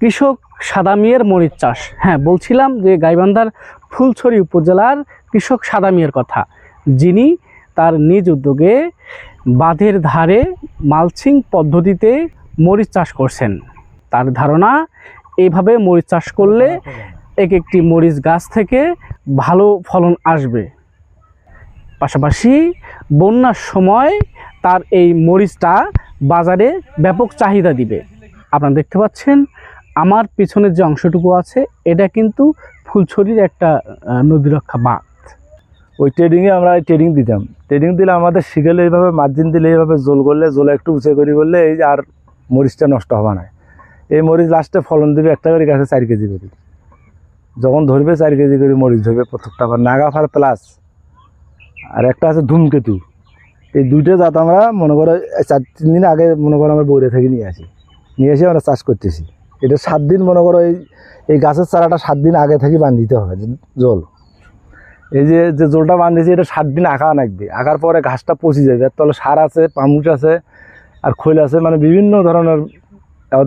কৃষক সাদা মিয়ার মরিচ চাষ। হ্যাঁ, বলছিলাম যে গাইবান্ধার ফুলছড়ি উপজেলার কৃষক সাদা মিয়ার কথা, যিনি তার নিজ উদ্যোগে বাঁধের ধারে মালচিং পদ্ধতিতে মরিচ চাষ করছেন। তার ধারণা এইভাবে মরিচ চাষ করলে এক একটি মরিচ গাছ থেকে ভালো ফলন আসবে, পাশাপাশি বন্যার সময় তার এই মরিচটা বাজারে ব্যাপক চাহিদা দিবে। আপনারা দেখতে পাচ্ছেন আমার পিছনের যে অংশটুকু আছে এটা কিন্তু ফুলছড়ির একটা নদীরক্ষা বাঁধ। ওই ট্রেডিংয়ে আমরা ট্রেডিং দিতাম, ট্রেডিং দিলে আমাদের শিখেলে এইভাবে মার্জিন দিলে এইভাবে জোল করলে, জোলে একটু উঁচে করি করলে এই আর মরিচটা নষ্ট হবে না। এই মরিচ লাস্টে ফলন দেবে একটা করে গাছে 4 কেজি করে, যখন ধরবে 4 কেজি করে মরিচ ধরবে প্রত্যেকটা। আবার নাগাফার প্লাস আর একটা আছে ধূমকেতু, এই দুইটা জাত আমরা মনে করো 4-3 দিন আগে মনে করো আমরা বইরে থেকে নিয়ে এসে আমরা চাষ করতেছি। এটা 7 দিন মনে করো এই গাছের চারাটা 7 দিন আগে থেকে বান্ধিতে হবে জল। এই যে জলটা বান্ধিয়েছি এটা 7 দিন আঁকা লাগবে, আঁকার পরে ঘাসটা পচে যাবে। এর তলে সার আছে, পামুচ আছে আর খৈল আছে, মানে বিভিন্ন ধরনের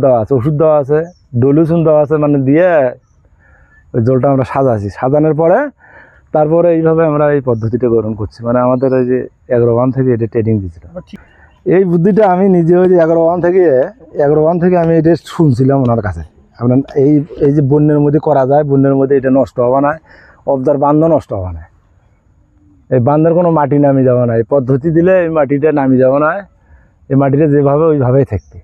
দেওয়া আছে, ওষুধ দেওয়া আছে, ডলিউশন দেওয়া আছে, মানে দিয়ে ওই জলটা আমরা সাজাচ্ছি। সাজানোর পরে তারপরে এইভাবে আমরা এই পদ্ধতিটা গ্রহণ করছি। মানে আমাদের ওই যে এগ্রোবান থেকে এটা ট্রেনিং দিয়েছিলাম। এই বুদ্ধিটা আমি নিজে ওই যে এগ্রোবান থেকে আমি এটা শুনছিলাম ওনার কাছে। আপনার এই যে বন্যের মধ্যে করা যায়, বন্যের মধ্যে এটা নষ্ট হবে না, অবদার বান্ধ নষ্ট হবে না, এই বান্ধের কোনো মাটি নামি যাবে না, এই পদ্ধতি দিলে এই মাটিটা নামি যাবে না, এই মাটিটা যেভাবে ওইভাবেই থাকবে।